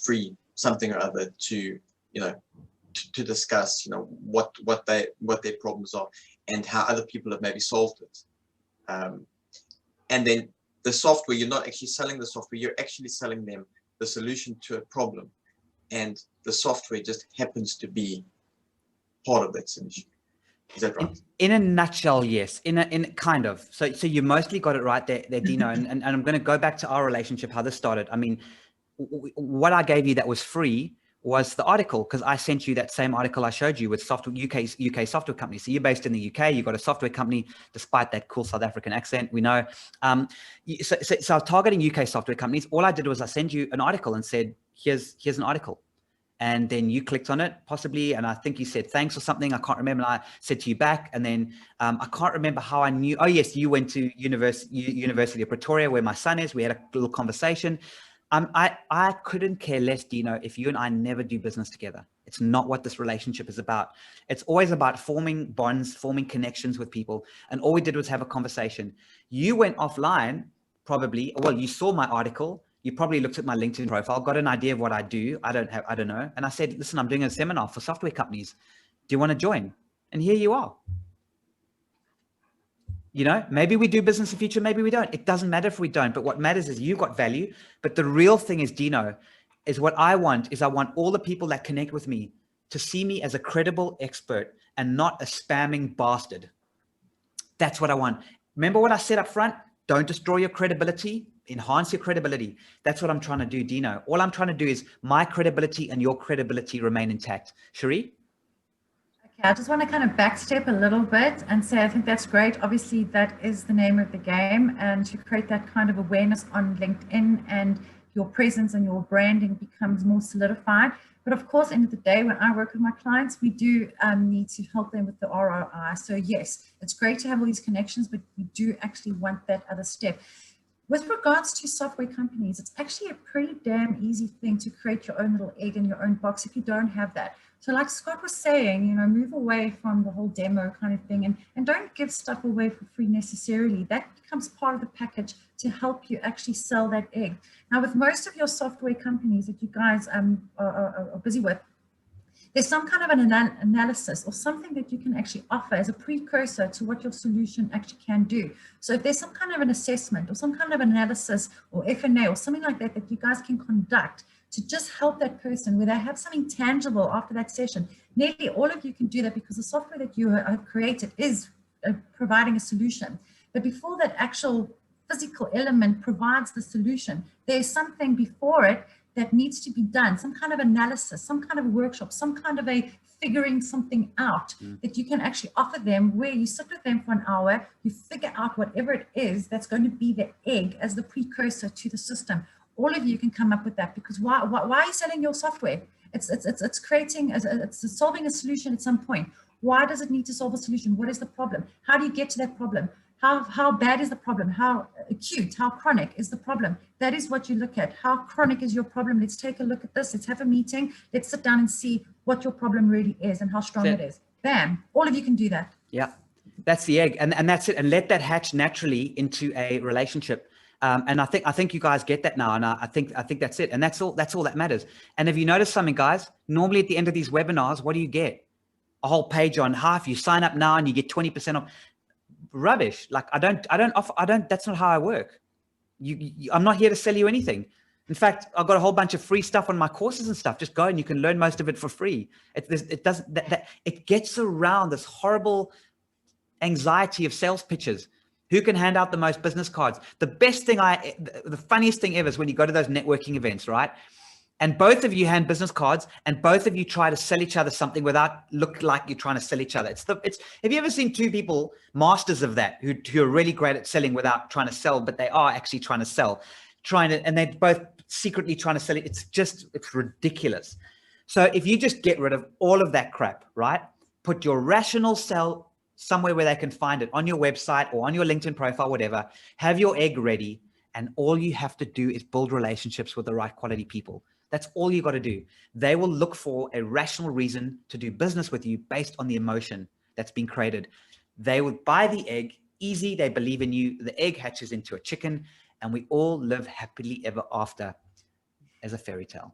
free something or other to to discuss what their problems are and how other people have maybe solved it. And then the software, you're not actually selling the software, you're actually selling them the solution to a problem, and the software just happens to be part of that solution. Is that right? In a nutshell, yes. In kind of. So you mostly got it right there, Dino. And I'm going to go back to our relationship, how this started. I mean, what I gave you that was free was the article, because I sent you that same article I showed you with UK software companies. So you're based in the UK, you've got a software company, despite that cool South African accent, we know. So I was targeting UK software companies. All I did was I sent you an article and said, here's an article. and then you clicked on it possibly, and I think you said thanks or something. I can't remember. And I said to you back, and then I can't remember how I knew. Oh yes, you went to University of Pretoria, where my son is. We had a little conversation. I couldn't care less, Dino, if you and I never do business together. It's not what this relationship is about. It's always about forming bonds, forming connections with people. And all we did was have a conversation. You went offline, probably. Well, you saw my article. You probably looked at my LinkedIn profile, got an idea of what I do. I don't know. And I said, listen, I'm doing a seminar for software companies. Do you want to join? And here you are. You know, maybe we do business in the future, maybe we don't. It doesn't matter if we don't, but what matters is you got value. But the real thing is, Dino, is what I want is I want all the people that connect with me to see me as a credible expert and not a spamming bastard. That's what I want. Remember what I said up front? Don't destroy your credibility, enhance your credibility. That's what I'm trying to do, Dino. All I'm trying to do is my credibility and your credibility remain intact. Cherie? Okay, I just want to kind of backstep a little bit and say I think that's great. Obviously, that is the name of the game, and to create that kind of awareness on LinkedIn and your presence and your branding becomes more solidified. But of course, end of the day, when I work with my clients, we do need to help them with the ROI. So yes, it's great to have all these connections, but we do actually want that other step. With regards to software companies, it's actually a pretty damn easy thing to create your own little egg in your own box if you don't have that. So like Scott was saying, you know, move away from the whole demo kind of thing and don't give stuff away for free necessarily. That becomes part of the package to help you actually sell that egg. Now, with most of your software companies that you guys are busy with, there's some kind of an analysis or something that you can actually offer as a precursor to what your solution actually can do. So if there's some kind of an assessment or some kind of analysis or F&A or something like that that you guys can conduct to just help that person where they have something tangible after that session, nearly all of you can do that because the software that you have created is providing a solution. But before that actual physical element provides the solution, there's something before it that needs to be done, some kind of analysis, some kind of workshop, some kind of a figuring something out that you can actually offer them, where you sit with them for an hour, you figure out whatever it is that's going to be the egg as the precursor to the system. All of you can come up with that, because why are you selling your software? It's creating, it's solving a solution at some point. Why does it need to solve a solution? What is the problem? How do you get to that problem? How bad is the problem? How acute, how chronic is the problem? That is what you look at. How chronic is your problem? Let's take a look at this. Let's have a meeting. Let's sit down and see what your problem really is and how strong it is. Bam. All of you can do that. Yeah. That's the egg. And that's it. And let that hatch naturally into a relationship. And I think you guys get that now. And I think that's it. And that's all that matters. And if you notice something, guys, normally at the end of these webinars, what do you get? A whole page on half. You sign up now and you get 20% off. Rubbish. Like I don't offer, that's not how I work. I'm not here to sell you anything. In fact, I've got a whole bunch of free stuff on my courses and stuff. Just go and you can learn most of it for free. It gets around this horrible anxiety of sales pitches. Who can hand out the most business cards? The funniest thing ever is when you go to those networking events, right? And both of you hand business cards and both of you try to sell each other something without look like you're trying to sell each other. Have you ever seen two people, masters of that, who are really great at selling without trying to sell, but they are actually trying to sell, and they're both secretly trying to sell it. It's ridiculous. So if you just get rid of all of that crap, right? Put your rational sell somewhere where they can find it on your website or on your LinkedIn profile, whatever, have your egg ready. And all you have to do is build relationships with the right quality people. That's all you got to do. They will look for a rational reason to do business with you based on the emotion that's been created. They would buy the egg, easy, they believe in you, the egg hatches into a chicken, and we all live happily ever after as a fairy tale.